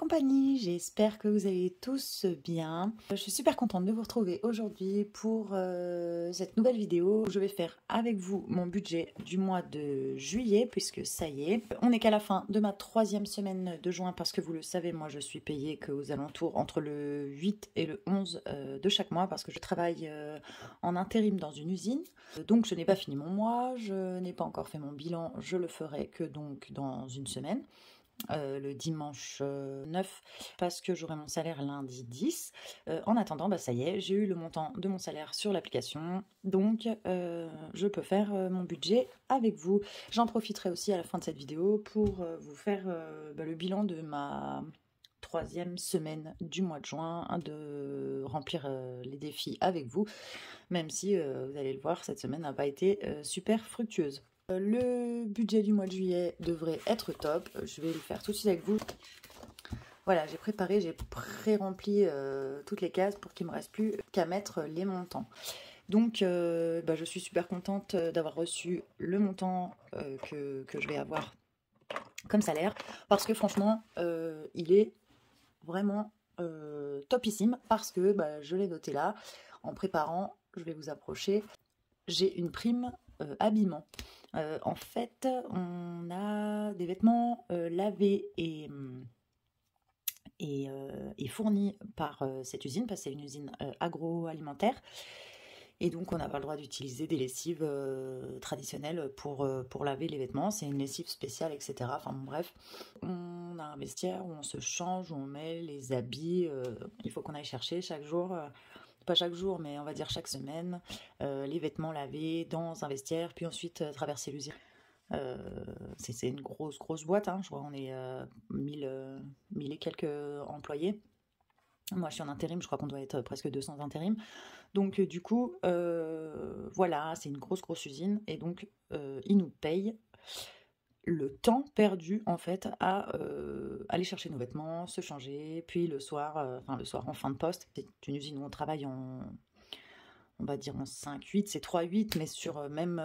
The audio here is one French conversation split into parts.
compagnie, j'espère que vous allez tous bien. Je suis super contente de vous retrouver aujourd'hui pour cette nouvelle vidéo où je vais faire avec vous mon budget du mois de juillet, puisque ça y est, on n'est qu'à la fin de ma 3e semaine de juin parce que vous le savez, moi je suis payée qu'aux alentours entre le 8 et le 11 de chaque mois parce que je travaille en intérim dans une usine. Donc je n'ai pas fini mon mois, je n'ai pas encore fait mon bilan, je le ferai que donc dans une semaine. Le dimanche 9 parce que j'aurai mon salaire lundi 10. En attendant, ça y est, j'ai eu le montant de mon salaire sur l'application, donc je peux faire mon budget avec vous. J'en profiterai aussi à la fin de cette vidéo pour vous faire le bilan de ma 3e semaine du mois de juin, de remplir les défis avec vous, même si vous allez le voir, cette semaine n'a pas été super fructueuse. Le budget du mois de juillet devrait être top, je vais le faire tout de suite avec vous. Voilà, j'ai préparé, j'ai pré-rempli toutes les cases pour qu'il ne me reste plus qu'à mettre les montants. Donc je suis super contente d'avoir reçu le montant que je vais avoir comme salaire, parce que franchement il est vraiment topissime, parce que je l'ai noté là, en préparant, je vais vous approcher, j'ai une prime habillement. En fait, on a des vêtements lavés et fournis par cette usine, parce que c'est une usine agroalimentaire. Et donc, on n'a pas le droit d'utiliser des lessives traditionnelles pour laver les vêtements. C'est une lessive spéciale, etc. Enfin, bon, bref. On a un vestiaire où on se change, où on met les habits. Il faut qu'on aille chercher chaque jour... pas chaque jour, mais on va dire chaque semaine, les vêtements lavés dans un vestiaire, puis ensuite traverser l'usine. C'est une grosse boîte, hein. Je crois qu'on est 1000 et quelques employés. Moi, je suis en intérim, je crois qu'on doit être presque 200 intérims. Donc, du coup, voilà, c'est une grosse usine, et donc, ils nous payent le temps perdu en fait à aller chercher nos vêtements, se changer, puis le soir en fin de poste. C'est une usine où on travaille on va dire en 5-8, c'est 3-8, mais sur même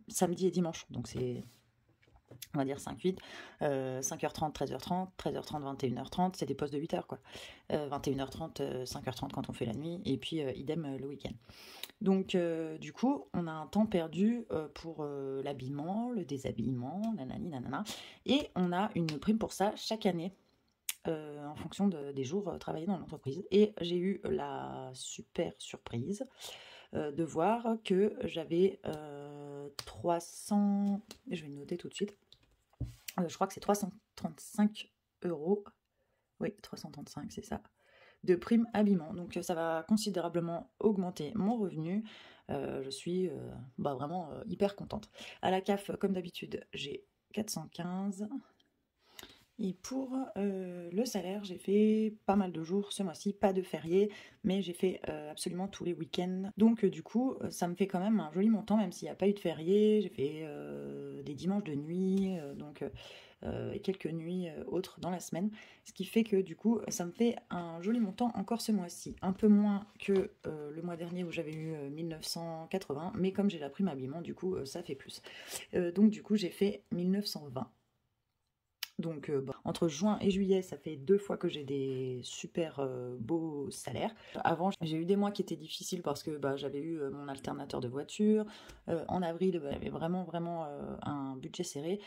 samedi et dimanche, donc c'est, on va dire 5-8, 5h30, 13h30, 13h30, 21h30, c'est des postes de 8h quoi. 21h30, 5h30 quand on fait la nuit, et puis idem le week-end. Donc du coup, on a un temps perdu pour l'habillement, le déshabillement, nanani nanana, et on a une prime pour ça chaque année en fonction des jours travaillés dans l'entreprise. Et j'ai eu la super surprise de voir que j'avais 300, je vais le noter tout de suite, je crois que c'est 335 €, oui 335 c'est ça, de prime habillement. Donc ça va considérablement augmenter mon revenu. Je suis vraiment hyper contente. À la CAF, comme d'habitude, j'ai 415. Et pour le salaire, j'ai fait pas mal de jours ce mois-ci, pas de férié, mais j'ai fait absolument tous les week-ends. Donc du coup, ça me fait quand même un joli montant, même s'il n'y a pas eu de férié. J'ai fait des dimanches de nuit, et quelques nuits autres dans la semaine. Ce qui fait que du coup, ça me fait un joli montant encore ce mois-ci. Un peu moins que le mois dernier où j'avais eu 1980, mais comme j'ai la prime habillement, du coup, ça fait plus. Donc du coup, j'ai fait 1920. Donc entre juin et juillet, ça fait 2 fois que j'ai des super beaux salaires. Avant, j'ai eu des mois qui étaient difficiles parce que j'avais eu mon alternateur de voiture. En avril, j'avais vraiment un budget serré.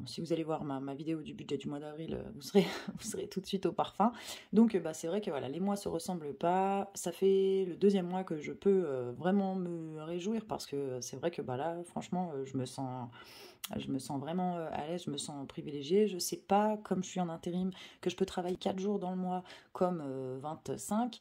Si vous allez voir ma vidéo du budget du mois d'avril, vous serez tout de suite au parfum. Donc c'est vrai que voilà, les mois se ressemblent pas. Ça fait le 2e mois que je peux vraiment me réjouir, parce que c'est vrai que là, franchement, je me sens vraiment à l'aise, je me sens privilégiée. Je sais pas, comme je suis en intérim, que je peux travailler 4 jours dans le mois comme 25.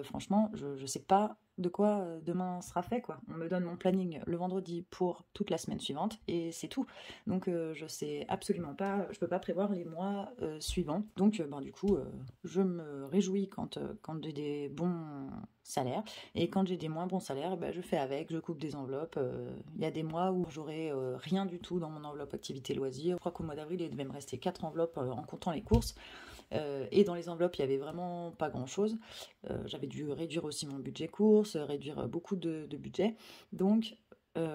Franchement, je sais pas de quoi demain sera fait quoi. On me donne mon planning le vendredi pour toute la semaine suivante et c'est tout. Donc je sais absolument pas, je peux pas prévoir les mois suivants. Donc du coup je me réjouis quand j'ai des bons salaires, et quand j'ai des moins bons salaires, je fais avec, je coupe des enveloppes. Il y a des mois où j'aurai rien du tout dans mon enveloppe activité loisirs. Je crois qu'au mois d'avril il devait me rester 4 enveloppes en comptant les courses. Et dans les enveloppes, il y avait vraiment pas grand chose. J'avais dû réduire aussi mon budget course, réduire beaucoup de budget. Donc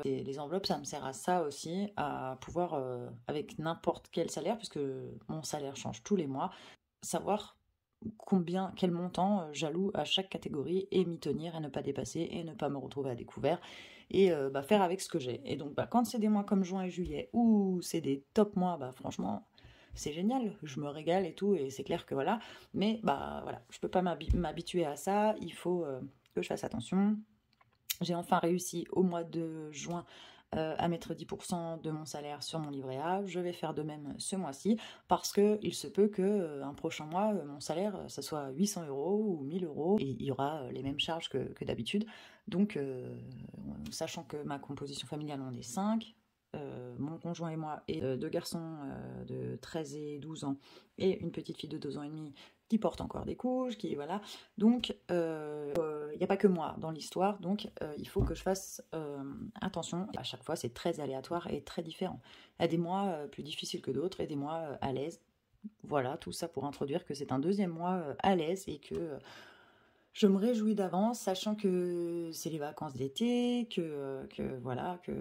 Et les enveloppes, ça me sert à ça aussi, à pouvoir, avec n'importe quel salaire, puisque mon salaire change tous les mois, savoir quel montant j'alloue à chaque catégorie et m'y tenir et ne pas dépasser et ne pas me retrouver à découvert et faire avec ce que j'ai. Et donc quand c'est des mois comme juin et juillet ou c'est des top mois, franchement c'est génial, je me régale et tout et c'est clair que voilà. Mais voilà, je peux pas m'habituer à ça, il faut que je fasse attention. J'ai enfin réussi au mois de juin à mettre 10% de mon salaire sur mon livret A. Je vais faire de même ce mois-ci parce qu'il se peut que un prochain mois, mon salaire, ça soit 800 euros ou 1000 euros et il y aura les mêmes charges que d'habitude. Donc, sachant que ma composition familiale, on est 5, mon conjoint et moi, et deux garçons de 13 et 12 ans et une petite fille de 2 ans et demi qui porte encore des couches, qui voilà. Donc, il n'y a pas que moi dans l'histoire, donc il faut que je fasse attention. À chaque fois, c'est très aléatoire et très différent. Il y a des mois plus difficiles que d'autres et des mois à l'aise. Voilà, tout ça pour introduire que c'est un deuxième mois à l'aise et que je me réjouis d'avance, sachant que c'est les vacances d'été, que voilà, que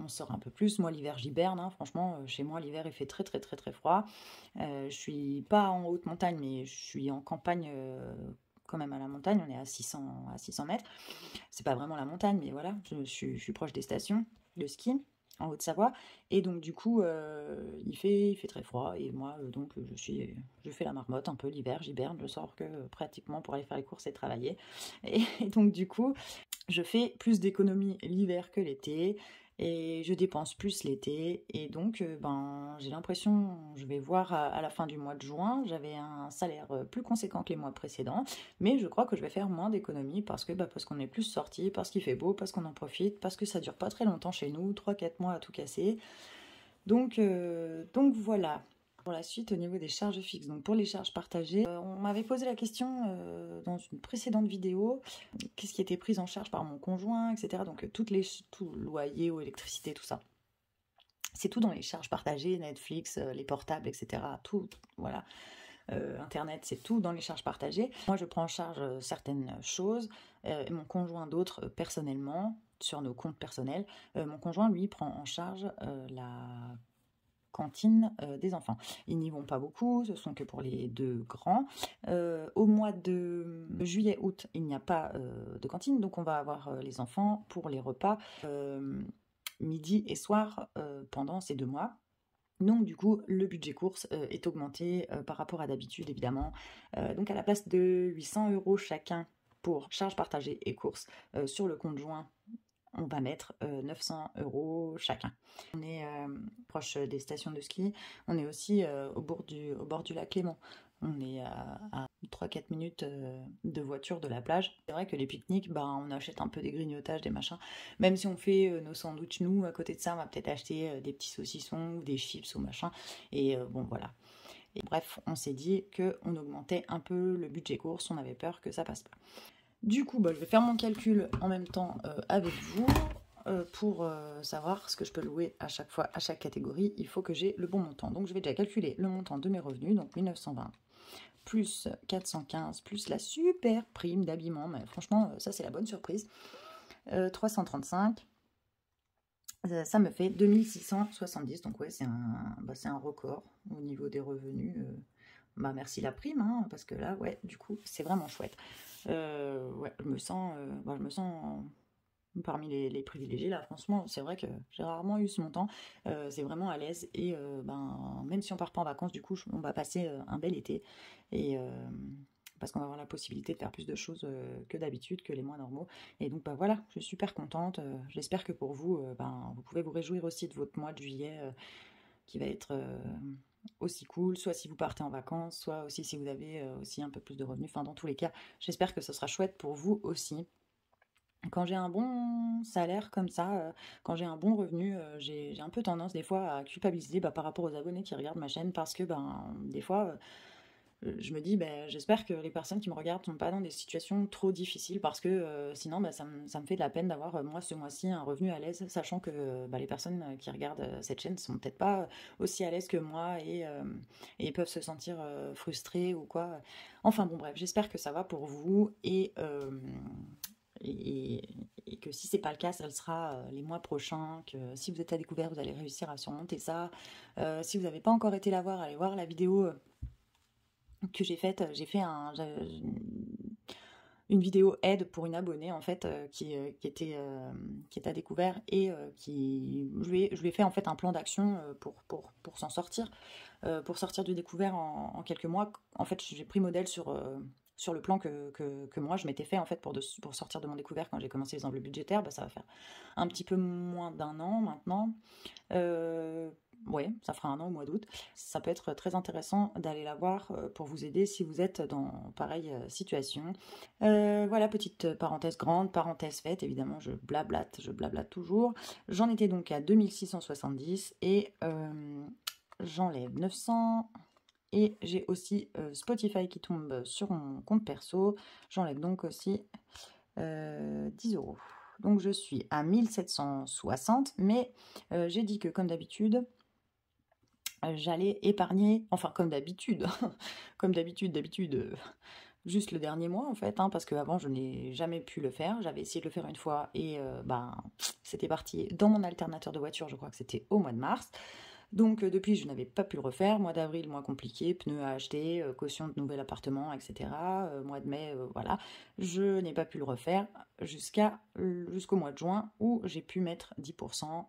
on sort un peu plus. Moi, l'hiver, j'hiberne, hein. Franchement, chez moi, l'hiver, il fait très, très, très, très froid. Je suis pas en haute montagne, mais je suis en campagne, quand même à la montagne. On est à 600 mètres. C'est pas vraiment la montagne, mais voilà, je suis proche des stations de ski en Haute-Savoie, et donc du coup il fait très froid, et moi donc je fais la marmotte un peu l'hiver, j'hiberne, je sors que pratiquement pour aller faire les courses et travailler, et donc du coup je fais plus d'économies l'hiver que l'été, et je dépense plus l'été, et donc j'ai l'impression, je vais voir à la fin du mois de juin, j'avais un salaire plus conséquent que les mois précédents, mais je crois que je vais faire moins d'économies parce qu'on est plus sortis, parce qu'il fait beau, parce qu'on en profite, parce que ça dure pas très longtemps chez nous, 3-4 mois à tout casser. Donc voilà. Pour la suite, au niveau des charges fixes, donc pour les charges partagées, on m'avait posé la question dans une précédente vidéo, qu'est-ce qui était pris en charge par mon conjoint, etc. Donc tout loyer, eau, électricité, tout ça. C'est tout dans les charges partagées, Netflix, les portables, etc. Tout, voilà. Internet, c'est tout dans les charges partagées. Moi, je prends en charge certaines choses, et mon conjoint d'autres personnellement, sur nos comptes personnels. Mon conjoint, lui, prend en charge la cantine des enfants. Ils n'y vont pas beaucoup, ce sont que pour les 2 grands. Au mois de juillet-août, il n'y a pas de cantine, donc on va avoir les enfants pour les repas midi et soir pendant ces 2 mois. Donc du coup, le budget course est augmenté par rapport à d'habitude, évidemment. Donc à la place de 800 euros chacun pour charges partagées et courses sur le compte joint, on va mettre 900 euros chacun. On est proche des stations de ski. On est aussi au bord du lac Léman. On est à 3-4 minutes de voiture de la plage. C'est vrai que les pique-niques, on achète un peu des grignotages, des machins. Même si on fait nos sandwichs, nous, à côté de ça, on va peut-être acheter des petits saucissons ou des chips ou machin. Et bon, voilà. Et bref, on s'est dit qu'on augmentait un peu le budget course. On avait peur que ça passe pas. Du coup, je vais faire mon calcul en même temps avec vous pour savoir ce que je peux louer à chaque fois, à chaque catégorie. Il faut que j'ai le bon montant. Donc, je vais déjà calculer le montant de mes revenus, donc 1920 plus 415 plus la super prime d'habillement. Mais franchement, ça, c'est la bonne surprise. 335. Ça me fait 2670. Donc, ouais, c'est un record au niveau des revenus. Merci la prime, hein, parce que là, ouais, du coup, c'est vraiment chouette. Ouais, je me sens parmi les privilégiés là. Franchement, c'est vrai que j'ai rarement eu ce montant. C'est vraiment à l'aise, et même si on part pas en vacances, du coup, on va passer un bel été, et parce qu'on va avoir la possibilité de faire plus de choses que d'habitude, que les mois normaux. Et donc voilà, je suis super contente. J'espère que pour vous, vous pouvez vous réjouir aussi de votre mois de juillet qui va être aussi cool, soit si vous partez en vacances, soit aussi si vous avez aussi un peu plus de revenus. Enfin, dans tous les cas, j'espère que ce sera chouette pour vous aussi. Quand j'ai un bon salaire comme ça, quand j'ai un bon revenu, j'ai un peu tendance des fois à culpabiliser par rapport aux abonnés qui regardent ma chaîne, parce que des fois je me dis, j'espère que les personnes qui me regardent ne sont pas dans des situations trop difficiles, parce que sinon ça me fait de la peine d'avoir moi ce mois-ci un revenu à l'aise, sachant que les personnes qui regardent cette chaîne sont peut-être pas aussi à l'aise que moi, et peuvent se sentir frustrées ou quoi. Enfin bon, bref, j'espère que ça va pour vous, et que si c'est pas le cas, ça le sera les mois prochains, que si vous êtes à découvert, vous allez réussir à surmonter ça. Si vous n'avez pas encore été la voir, allez voir la vidéo que j'ai faite. J'ai fait une vidéo aide pour une abonnée en fait qui était à découvert et je lui ai fait en fait un plan d'action pour s'en sortir, pour sortir du découvert en quelques mois. En fait, j'ai pris modèle sur le plan que moi je m'étais fait en fait pour sortir de mon découvert quand j'ai commencé les enveloppes budgétaires. Ça va faire un petit peu moins d'un an maintenant. Ouais, ça fera un an au mois d'août. Ça peut être très intéressant d'aller la voir pour vous aider si vous êtes dans pareille situation. Voilà, petite parenthèse grande, parenthèse faite, évidemment, je blablate toujours. J'en étais donc à 2670 et j'enlève 900 et j'ai aussi Spotify qui tombe sur mon compte perso. J'enlève donc aussi 10 euros. Donc je suis à 1760, mais j'ai dit que comme d'habitude, j'allais épargner, enfin comme d'habitude, juste le dernier mois en fait, parce qu'avant je n'ai jamais pu le faire. J'avais essayé de le faire une fois et c'était parti dans mon alternateur de voiture, je crois que c'était au mois de mars. Donc depuis, je n'avais pas pu le refaire. Mois d'avril, mois compliqué, pneus à acheter, caution de nouvel appartement, etc. Mois de mai, voilà. Je n'ai pas pu le refaire jusqu'au mois de juin où j'ai pu mettre 10%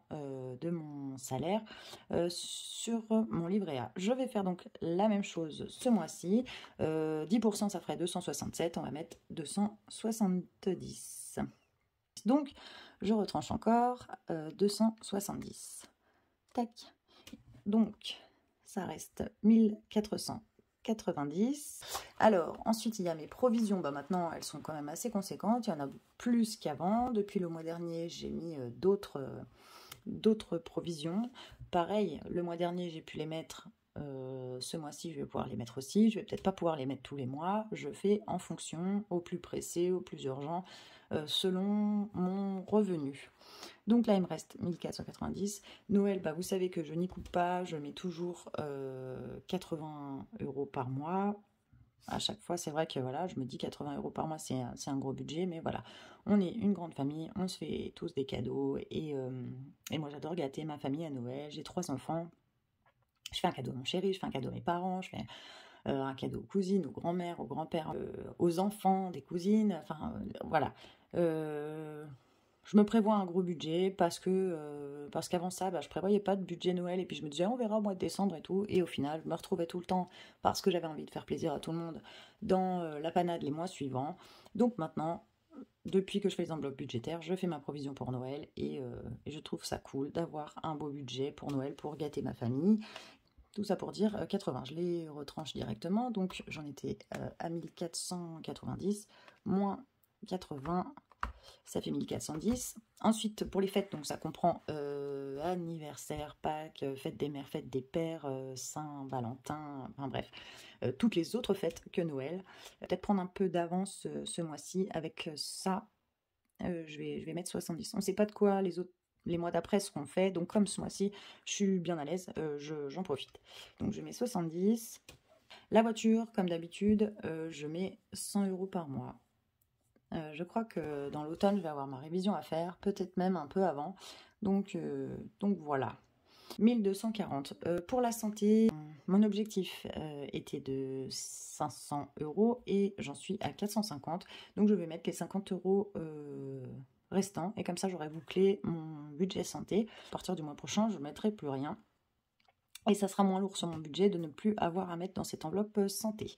de mon salaire sur mon livret A. Je vais faire donc la même chose ce mois-ci. 10% ça ferait 267, on va mettre 270. Donc je retranche encore 270. Tac. Donc, ça reste 1490. Alors, ensuite, il y a mes provisions. Maintenant, elles sont quand même assez conséquentes. Il y en a plus qu'avant. Depuis le mois dernier, j'ai mis d'autres provisions. Pareil, le mois dernier, j'ai pu les mettre. Ce mois-ci, je vais pouvoir les mettre aussi. Je vais peut-être pas pouvoir les mettre tous les mois. Je fais en fonction, au plus pressé, au plus urgent, selon mon revenu. Donc là, il me reste 1490. Noël, vous savez que je n'y coupe pas. Je mets toujours 80 euros par mois. À chaque fois, c'est vrai que voilà, je me dis 80 euros par mois, c'est un gros budget. Mais voilà, on est une grande famille. On se fait tous des cadeaux. Et moi, j'adore gâter ma famille à Noël. J'ai 3 enfants. Je fais un cadeau à mon chéri, je fais un cadeau à mes parents, je fais un cadeau aux cousines, aux grands-mères, aux grands-pères, aux enfants des cousines. Enfin, voilà. Je me prévois un gros budget parce qu'avant ça, je prévoyais pas de budget Noël et puis je me disais on verra au mois de décembre et tout. Et au final, je me retrouvais tout le temps parce que j'avais envie de faire plaisir à tout le monde dans la panade les mois suivants. Donc maintenant, depuis que je fais les enveloppes budgétaires, je fais ma provision pour Noël et je trouve ça cool d'avoir un beau budget pour Noël pour gâter ma famille. Tout ça pour dire 80, je les retranche directement, donc j'en étais à 1490, moins 80, ça fait 1410. Ensuite, pour les fêtes, donc ça comprend anniversaire, Pâques, fête des mères, fête des pères, Saint-Valentin, enfin bref, toutes les autres fêtes que Noël. Peut-être prendre un peu d'avance ce mois-ci avec ça, je vais mettre 70. On ne sait pas de quoi les mois d'après seront faits, donc comme ce mois-ci, je suis bien à l'aise, j'en profite. Donc je mets 70. La voiture, comme d'habitude, je mets 100 euros par mois. Je crois que dans l'automne, je vais avoir ma révision à faire, peut-être même un peu avant. Donc voilà. 1240. Pour la santé, mon objectif était de 500 euros et j'en suis à 450. Donc je vais mettre les 50 euros restants et comme ça j'aurai bouclé mon budget santé. À partir du mois prochain, je ne mettrai plus rien. Et ça sera moins lourd sur mon budget de ne plus avoir à mettre dans cette enveloppe santé.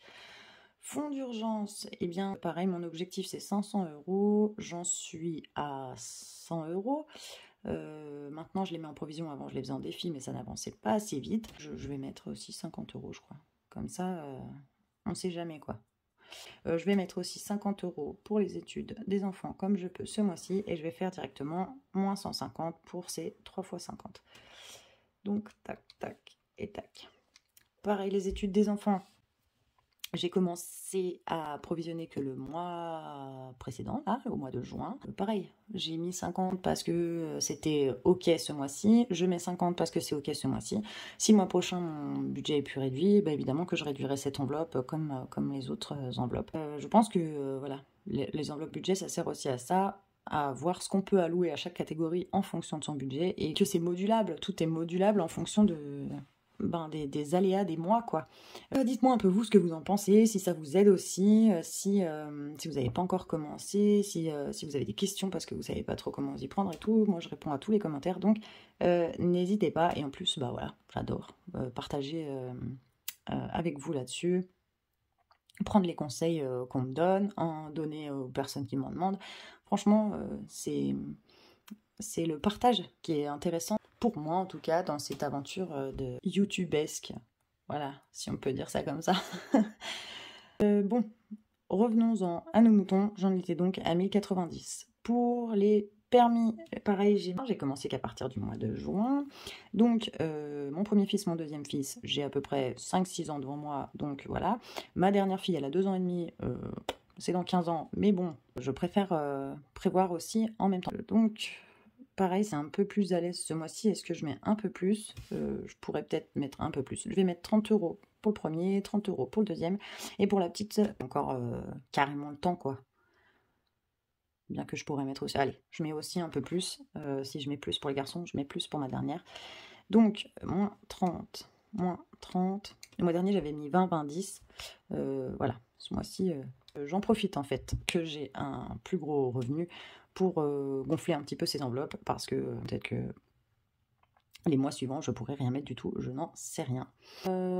Fonds d'urgence, eh bien pareil, mon objectif c'est 500 euros. J'en suis à 100 euros. Maintenant, je les mets en provision. Avant, je les faisais en défi, mais ça n'avançait pas assez vite. Je vais mettre aussi 50 euros, je crois. Comme ça, on ne sait jamais, quoi. Je vais mettre aussi 50 euros pour les études des enfants, comme je peux ce mois-ci. Et je vais faire directement moins 150 pour ces 3 fois 50. Donc, tac, tac et tac. Pareil, les études des enfants. J'ai commencé à provisionner que le mois précédent, là, au mois de juin. Pareil, j'ai mis 50 parce que c'était ok ce mois-ci. Je mets 50 parce que c'est ok ce mois-ci. Si le mois prochain mon budget est plus réduit, bah évidemment que je réduirai cette enveloppe comme les autres enveloppes. Je pense que voilà, les enveloppes budget, ça sert aussi à ça, à voir ce qu'on peut allouer à chaque catégorie en fonction de son budget et que c'est modulable. Tout est modulable en fonction des aléas des mois, quoi. Dites-moi un peu vous ce que vous en pensez, si ça vous aide aussi, si vous n'avez pas encore commencé, si vous avez des questions parce que vous savez pas trop comment vous y prendre et tout. Moi je réponds à tous les commentaires, donc n'hésitez pas. Et en plus, bah voilà, j'adore partager avec vous là-dessus, prendre les conseils qu'on me donne, en donner aux personnes qui m'en demandent. Franchement, c'est le partage qui est intéressant pour moi, en tout cas, dans cette aventure de YouTubesque. Voilà, si on peut dire ça comme ça. Bon, revenons-en à nos moutons. J'en étais donc à 1090. Pour les permis, pareil, j'ai commencé qu'à partir du mois de juin. Donc, mon premier fils, mon deuxième fils, j'ai à peu près 5-6 ans devant moi. Donc, voilà. Ma dernière fille, elle a 2 ans et demi. C'est dans 15 ans. Mais bon, je préfère prévoir aussi en même temps. Donc, pareil, c'est un peu plus à l'aise ce mois-ci. Est-ce que je mets un peu plus? Je pourrais peut-être mettre un peu plus. Je vais mettre 30 € pour le premier, 30 € pour le deuxième. Et pour la petite, encore carrément le temps, quoi. Bien que je pourrais mettre aussi... Allez, je mets aussi un peu plus. Si je mets plus pour les garçons, je mets plus pour ma dernière. Donc, moins 30, moins 30. Le mois dernier, j'avais mis 20, 20, 10. Voilà, ce mois-ci, j'en profite en fait que j'ai un plus gros revenu pour gonfler un petit peu ces enveloppes, parce que peut-être que les mois suivants, je pourrais rien mettre du tout, je n'en sais rien.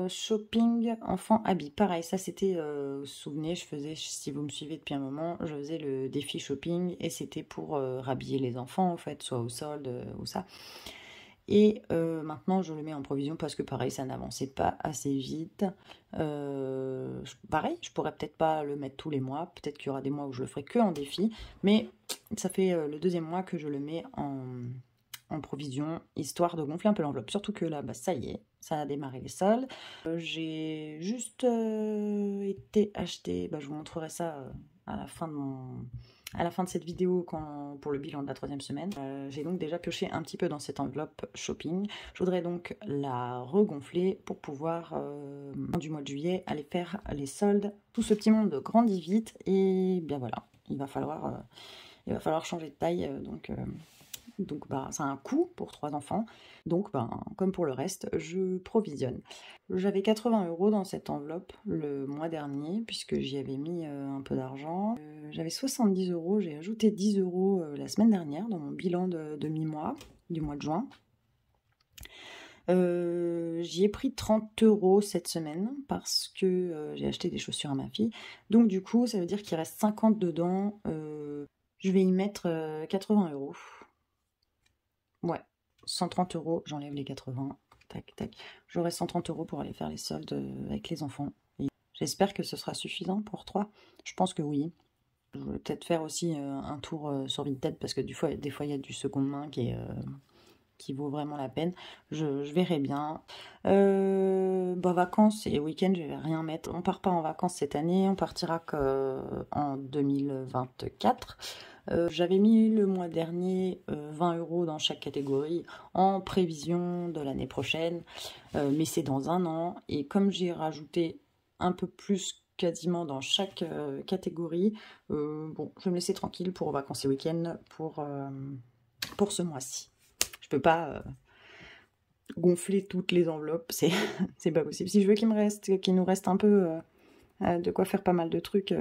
Shopping, enfant, habits. Pareil, ça c'était, vous vous souvenez, je faisais, si vous me suivez depuis un moment, je faisais le défi shopping, et c'était pour rhabiller les enfants, en fait, soit au solde ou ça. Et maintenant, je le mets en provision parce que pareil, ça n'avançait pas assez vite. Pareil, je pourrais peut-être pas le mettre tous les mois. Peut-être qu'il y aura des mois où je le ferai que en défi. Mais ça fait le deuxième mois que je le mets en provision, histoire de gonfler un peu l'enveloppe. Surtout que là, bah, ça y est, ça a démarré les soldes. J'ai juste été acheter, bah, je vous montrerai ça à la fin de cette vidéo pour le bilan de la 3e semaine. J'ai donc déjà pioché un petit peu dans cette enveloppe shopping. Je voudrais donc la regonfler pour pouvoir, du mois de juillet, aller faire les soldes. Tout ce petit monde grandit vite et bien voilà, il va falloir changer de taille. Donc bah, ça a un coût pour 3 enfants. Donc bah, comme pour le reste, je provisionne. J'avais 80 € dans cette enveloppe le mois dernier, puisque j'y avais mis un peu d'argent. J'avais 70 €, j'ai ajouté 10 € la semaine dernière dans mon bilan de mi-mois, du mois de juin. J'y ai pris 30 € cette semaine parce que j'ai acheté des chaussures à ma fille. Donc du coup, ça veut dire qu'il reste 50 dedans. Je vais y mettre 80 €. Ouais, 130 €, j'enlève les 80, tac, tac. J'aurai 130 € pour aller faire les soldes avec les enfants. J'espère que ce sera suffisant pour 3. Je pense que oui. Je vais peut-être faire aussi un tour sur Vinted, parce que des fois, il y a du seconde main qui vaut vraiment la peine. Je verrai bien. Vacances et week-end, je vais rien mettre. On part pas en vacances cette année, on partira qu'en 2024. J'avais mis le mois dernier 20 € dans chaque catégorie en prévision de l'année prochaine, mais c'est dans un an, et comme j'ai rajouté un peu plus quasiment dans chaque catégorie, bon, je vais me laisser tranquille pour vacances et week-end pour ce mois-ci. Je peux pas gonfler toutes les enveloppes, c'est pas possible. Si je veux qu'il nous reste un peu de quoi faire pas mal de trucs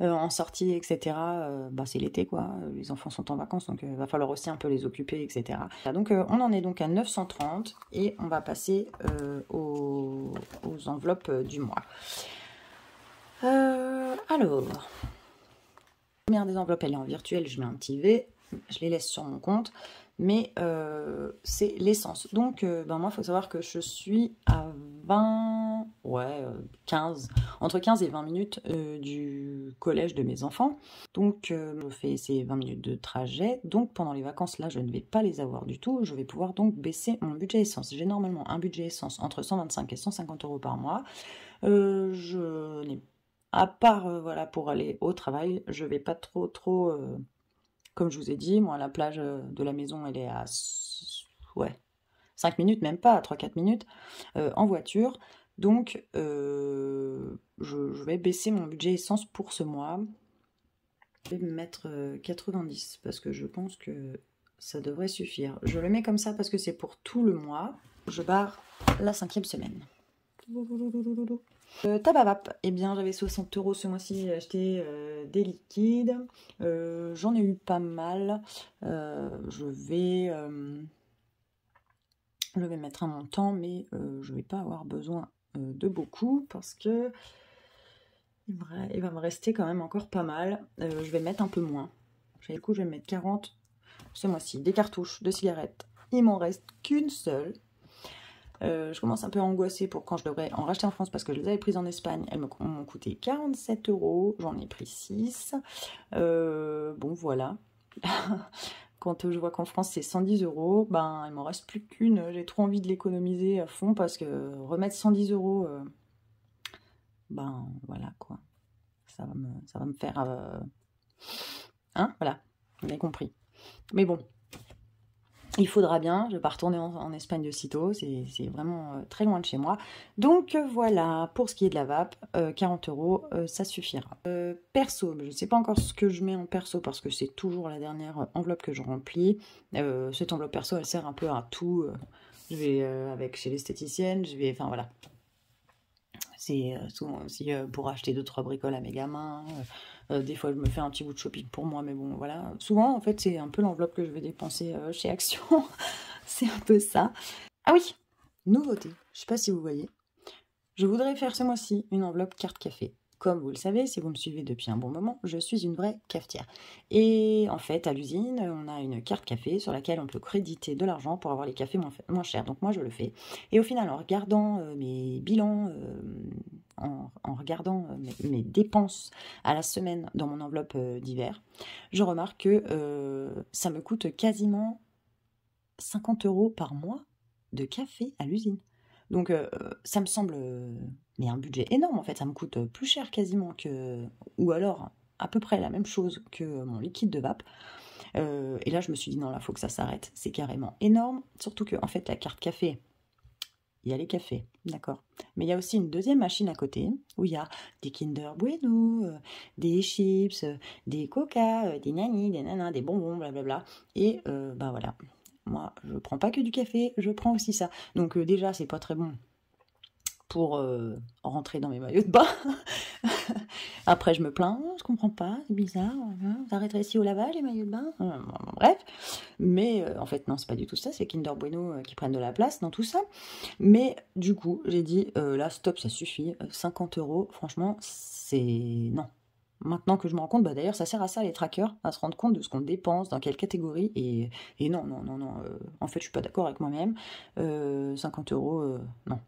en sortie, etc. C'est l'été, quoi. Les enfants sont en vacances, donc il va falloir aussi un peu les occuper, etc. Donc on en est donc à 930, et on va passer aux enveloppes du mois. Alors, la première des enveloppes, elle est en virtuel, je mets un petit V, je les laisse sur mon compte, mais c'est l'essence. Donc moi, il faut savoir que je suis à 20 ouais, 15, entre 15 et 20 minutes du collège de mes enfants. Donc, je fais ces 20 minutes de trajet. Donc, pendant les vacances, là, je ne vais pas les avoir du tout. Je vais pouvoir donc baisser mon budget essence. J'ai normalement un budget essence entre 125 et 150 euros par mois. Je n'ai, à part, voilà, pour aller au travail, je vais pas trop, comme je vous ai dit, moi, la plage de la maison, elle est à, ouais, 5 minutes, même pas, 3-4 minutes, en voiture. Donc, je vais baisser mon budget essence pour ce mois. Je vais me mettre 90 parce que je pense que ça devrait suffire. Je le mets comme ça parce que c'est pour tout le mois. Je barre la 5e semaine. Tabavap, eh bien j'avais 60 euros ce mois-ci, j'ai acheté des liquides. J'en ai eu pas mal. Je vais mettre un montant, mais je vais pas avoir besoin de beaucoup parce que il va me rester quand même encore pas mal. Je vais mettre un peu moins. Du coup, je vais mettre 40 ce mois-ci. Des cartouches de cigarettes, il m'en reste qu'une seule. Je commence un peu à angoisser pour quand je devrais en racheter en France parce que je les avais prises en Espagne. Elles m'ont coûté 47 euros. J'en ai pris 6. Bon, voilà. Quand je vois qu'en France c'est 110 euros, ben il m'en reste plus qu'une. J'ai trop envie de l'économiser à fond parce que remettre 110 euros, ben voilà quoi. Ça va me faire. Hein, voilà, vous avez compris. Mais bon. Il faudra bien, je ne vais pas retourner en Espagne de sitôt, c'est vraiment très loin de chez moi. Donc voilà, pour ce qui est de la vape, 40 euros, ça suffira. Perso, je ne sais pas encore ce que je mets en perso parce que c'est toujours la dernière enveloppe que je remplis. Cette enveloppe perso, elle sert un peu à tout. Je vais avec chez l'esthéticienne, enfin voilà. C'est souvent aussi pour acheter 2-3 bricoles à mes gamins. Des fois, je me fais un petit bout de shopping pour moi, mais bon, voilà. Souvent, en fait, c'est un peu l'enveloppe que je vais dépenser chez Action. C'est un peu ça. Ah oui, nouveauté. Je sais pas si vous voyez. Je voudrais faire ce mois-ci une enveloppe carte café. Comme vous le savez, si vous me suivez depuis un bon moment, je suis une vraie cafetière. Et en fait, à l'usine, on a une carte café sur laquelle on peut créditer de l'argent pour avoir les cafés moins chers. Donc moi, je le fais. Et au final, en regardant mes bilans, en regardant mes dépenses à la semaine dans mon enveloppe d'hiver, je remarque que ça me coûte quasiment 50 euros par mois de café à l'usine. Donc ça me semble mais un budget énorme en fait, ça me coûte plus cher quasiment que, ou alors à peu près la même chose que mon liquide de vape. Et là je me suis dit non, là faut que ça s'arrête, c'est carrément énorme, surtout que en fait la carte café, il y a les cafés, d'accord, mais il y a aussi une deuxième machine à côté où il y a des Kinder Bueno, des chips, des coca, des nanis, des nanas, des bonbons, blablabla, et bah voilà. Moi, je prends pas que du café, je prends aussi ça. Donc déjà, c'est pas très bon pour rentrer dans mes maillots de bain. Après, je me plains, je comprends pas, c'est bizarre. Ça rétrécit au lavage les maillots de bain. Bref, mais en fait, non, c'est pas du tout ça. C'est Kinder Bueno qui prennent de la place dans tout ça. Mais du coup, j'ai dit là, stop, ça suffit. 50 euros, franchement, c'est non. Maintenant que je me rends compte, bah d'ailleurs ça sert à ça les trackers, à se rendre compte de ce qu'on dépense, dans quelle catégorie, et non, en fait je suis pas d'accord avec moi-même, 50 euros, non.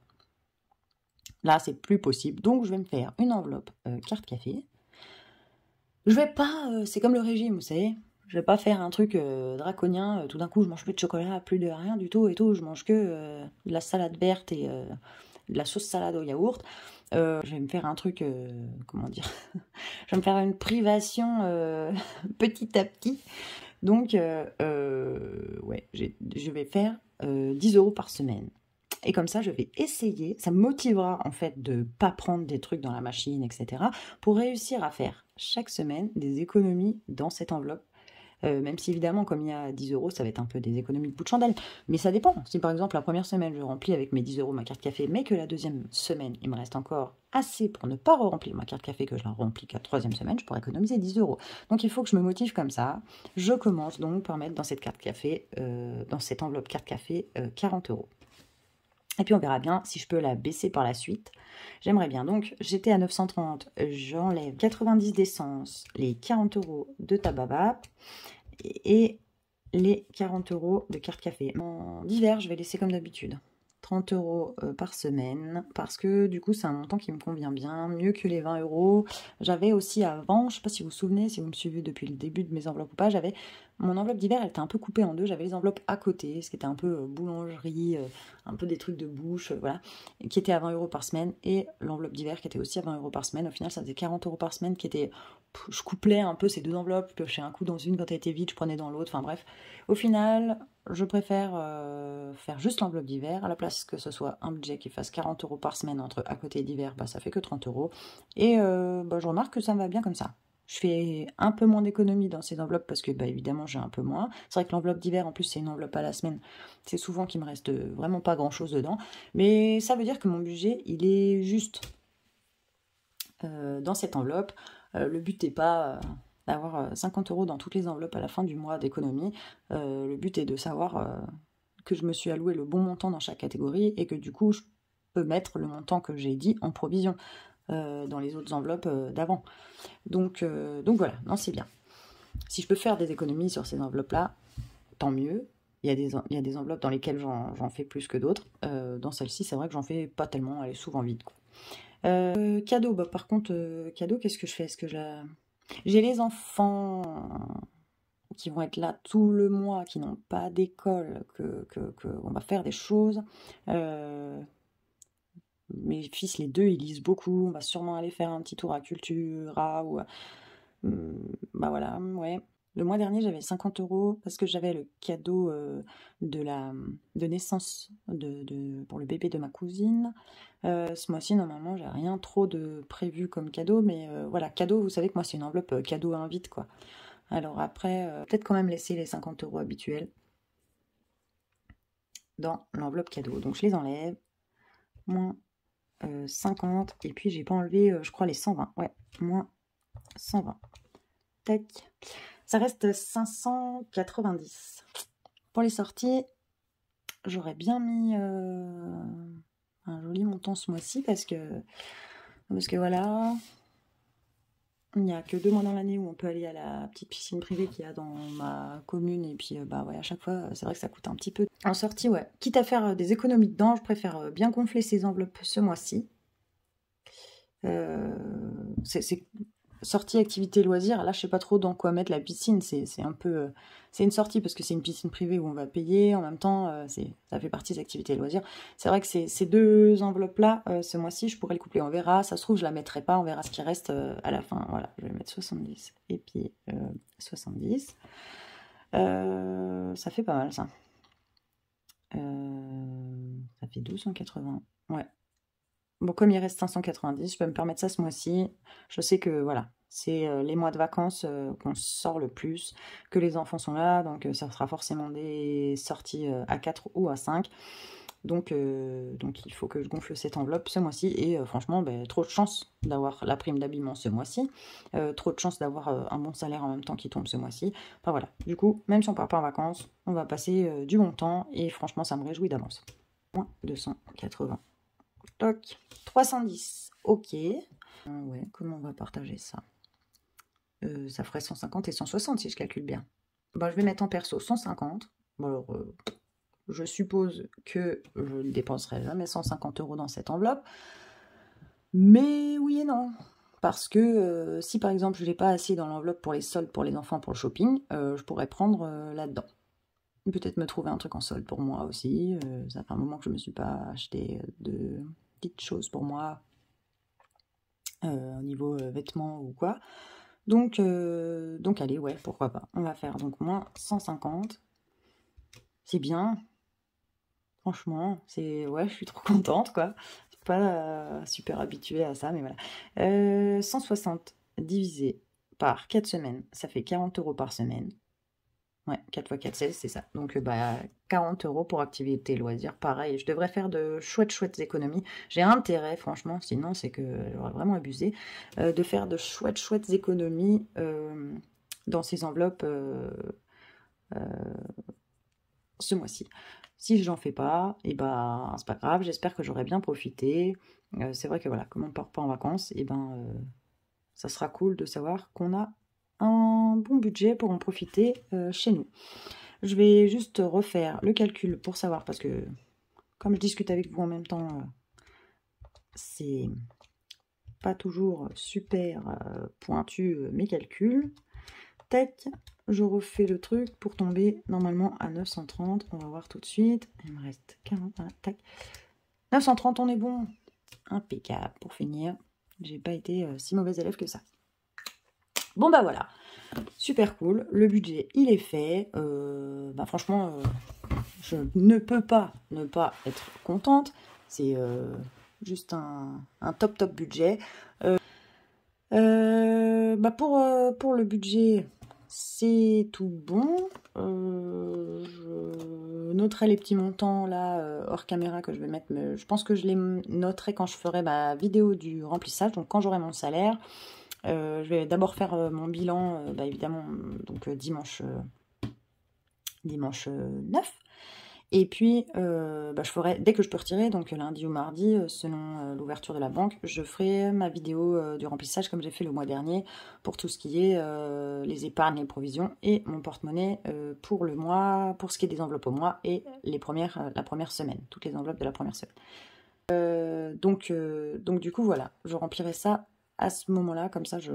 Là c'est plus possible, donc je vais me faire une enveloppe carte café. Je vais pas, c'est comme le régime, vous savez, je vais pas faire un truc draconien, tout d'un coup je mange plus de chocolat, plus de rien du tout et tout, je mange que de la salade verte et de la sauce salade au yaourt. Je vais me faire un truc, comment dire, je vais me faire une privation petit à petit. Donc, ouais, je vais faire 10 euros par semaine. Et comme ça, je vais essayer, ça me motivera en fait de pas prendre des trucs dans la machine, etc. pour réussir à faire chaque semaine des économies dans cette enveloppe. Même si évidemment, comme il y a 10 euros, ça va être un peu des économies de bout de chandelle. Mais ça dépend. Si par exemple, la première semaine, je remplis avec mes 10 euros ma carte café, mais que la deuxième semaine, il me reste encore assez pour ne pas remplir ma carte café, que je la remplis qu'à la troisième semaine, je pourrais économiser 10 euros. Donc il faut que je me motive comme ça. Je commence donc par mettre dans cette carte café, dans cette enveloppe carte café, 40 euros. Et puis on verra bien si je peux la baisser par la suite. J'aimerais bien. Donc j'étais à 930, j'enlève 90 d'essence, les 40 euros de tabac et les 40 euros de carte café. En hiver, je vais laisser comme d'habitude 30 € par semaine, parce que du coup c'est un montant qui me convient bien, mieux que les 20 €. J'avais aussi avant, je sais pas si vous vous souvenez, si vous me suivez depuis le début de mes enveloppes ou pas, j'avais mon enveloppe d'hiver, elle était un peu coupée en deux, j'avais les enveloppes à côté, ce qui était un peu boulangerie, un peu des trucs de bouche, voilà, qui étaient à 20 € par semaine, et l'enveloppe d'hiver qui était aussi à 20 € par semaine. Au final ça faisait 40 € par semaine, qui était, je couplais un peu ces deux enveloppes, je piochais un coup dans une quand elle était vide, je prenais dans l'autre, enfin bref. Au final, je préfère faire juste l'enveloppe d'hiver, à la place que ce soit un budget qui fasse 40 € par semaine entre à côté d'hiver, bah, ça fait que 30 €. Et je remarque que ça me va bien comme ça. Je fais un peu moins d'économies dans ces enveloppes parce que, bah, évidemment, j'ai un peu moins. C'est vrai que l'enveloppe d'hiver, en plus, c'est une enveloppe à la semaine. C'est souvent qu'il me reste vraiment pas grand-chose dedans. Mais ça veut dire que mon budget, il est juste dans cette enveloppe. Le but n'est pas d'avoir 50 € dans toutes les enveloppes à la fin du mois d'économie. Le but est de savoir que je me suis alloué le bon montant dans chaque catégorie et que du coup, je peux mettre le montant que j'ai dit en provision dans les autres enveloppes d'avant. Donc voilà, non, c'est bien. Si je peux faire des économies sur ces enveloppes-là, tant mieux. Il y a des enveloppes dans lesquelles j'en fais plus que d'autres. Dans celle-ci, c'est vrai que j'en fais pas tellement, elle est souvent vide, quoi. Cadeau, bah par contre, cadeau, qu'est-ce que je fais? Est-ce que j'ai les enfants qui vont être là tout le mois, qui n'ont pas d'école, que on va faire des choses. Mes fils, les deux, ils lisent beaucoup. On va sûrement aller faire un petit tour à Cultura ou bah voilà, ouais. Le mois dernier, j'avais 50 € parce que j'avais le cadeau de naissance pour le bébé de ma cousine. Ce mois-ci, normalement, j'ai rien trop de prévu comme cadeau, mais voilà, cadeau, vous savez que moi, c'est une enveloppe cadeau invite, quoi. Alors après, peut-être quand même laisser les 50 € habituels dans l'enveloppe cadeau. Donc je les enlève, moins 50, et puis j'ai pas enlevé, je crois, les 120. Ouais, moins 120. Tac. Ça reste 590. Pour les sorties, j'aurais bien mis un joli montant ce mois-ci parce que voilà, il n'y a que 2 mois dans l'année où on peut aller à la petite piscine privée qu'il y a dans ma commune, et puis bah ouais, à chaque fois c'est vrai que ça coûte un petit peu. En sortie, ouais, quitte à faire des économies dedans, je préfère bien gonfler ces enveloppes ce mois-ci. C'est sortie activité loisir, là je sais pas trop dans quoi mettre la piscine, c'est un peu c'est une sortie parce que c'est une piscine privée où on va payer, en même temps ça fait partie des activités loisirs. C'est vrai que ces deux enveloppes là ce mois-ci je pourrais le coupler, on verra, ça se trouve je la mettrai pas, on verra ce qui reste à la fin. Voilà, je vais mettre 70 et puis 70, ça fait pas mal ça. Ça fait 280, ouais. Bon, comme il reste 590, je peux me permettre ça ce mois-ci. Je sais que voilà, c'est les mois de vacances qu'on sort le plus, que les enfants sont là, donc ça sera forcément des sorties à 4 ou à 5. Donc il faut que je gonfle cette enveloppe ce mois-ci. Et franchement, trop de chance d'avoir la prime d'habillement ce mois-ci. Trop de chance d'avoir un bon salaire en même temps qui tombe ce mois-ci. Enfin voilà, du coup, même si on part pas en vacances, on va passer du bon temps. Et franchement, ça me réjouit d'avance. Moins 280. Toc. 310. Ok. Ouais, comment on va partager ça? Ça ferait 150 et 160 si je calcule bien. Bah, je vais mettre en perso 150. Bon, alors, je suppose que je ne dépenserai jamais 150 € dans cette enveloppe. Mais oui et non. Parce que si par exemple je n'ai pas assez dans l'enveloppe pour les soldes pour les enfants pour le shopping, je pourrais prendre là-dedans. Peut-être me trouver un truc en solde pour moi aussi. Ça fait un moment que je ne me suis pas acheté de petites choses pour moi au niveau vêtements ou quoi. Donc allez, ouais, pourquoi pas. On va faire donc moins 150. C'est bien. Franchement, ouais, je suis trop contente, quoi. Je suis pas super habituée à ça, mais voilà. 160 divisé par 4 semaines, ça fait 40 € par semaine. Ouais, 4 x 4, 16, c'est ça. Donc, 40 € pour activité loisirs. Pareil, je devrais faire de chouettes économies. J'ai intérêt, franchement, sinon c'est que j'aurais vraiment abusé, de faire de chouettes économies dans ces enveloppes ce mois-ci. Si j'en fais pas, et c'est pas grave, j'espère que j'aurai bien profité. C'est vrai que voilà, comme on part pas en vacances, ça sera cool de savoir qu'on a un bon budget pour en profiter chez nous. Je vais juste refaire le calcul pour savoir, parce que comme je discute avec vous en même temps, c'est pas toujours super pointu mes calculs. Tac, je refais le truc pour tomber normalement à 930. On va voir tout de suite. Il me reste 40. Voilà, tac. 930, on est bon. Impeccable pour finir. J'ai pas été si mauvaise élève que ça. Bon bah voilà. Super cool. Le budget, il est fait. Bah franchement, je ne peux pas ne pas être contente. C'est juste un top budget. Bah pour le budget, c'est tout bon. Je noterai les petits montants là hors caméra que je vais mettre, mais je pense que je les noterai quand je ferai ma vidéo du remplissage, donc quand j'aurai mon salaire. Je vais d'abord faire mon bilan, bah, évidemment, donc dimanche 9. Et puis, bah, je ferai, dès que je peux retirer, donc lundi ou mardi, selon l'ouverture de la banque, je ferai ma vidéo du remplissage comme j'ai fait le mois dernier pour tout ce qui est les épargnes, les provisions et mon porte-monnaie pour le mois, pour ce qui est des enveloppes au mois et la première semaine, toutes les enveloppes de la première semaine. Donc du coup, voilà, je remplirai ça à ce moment-là, comme ça je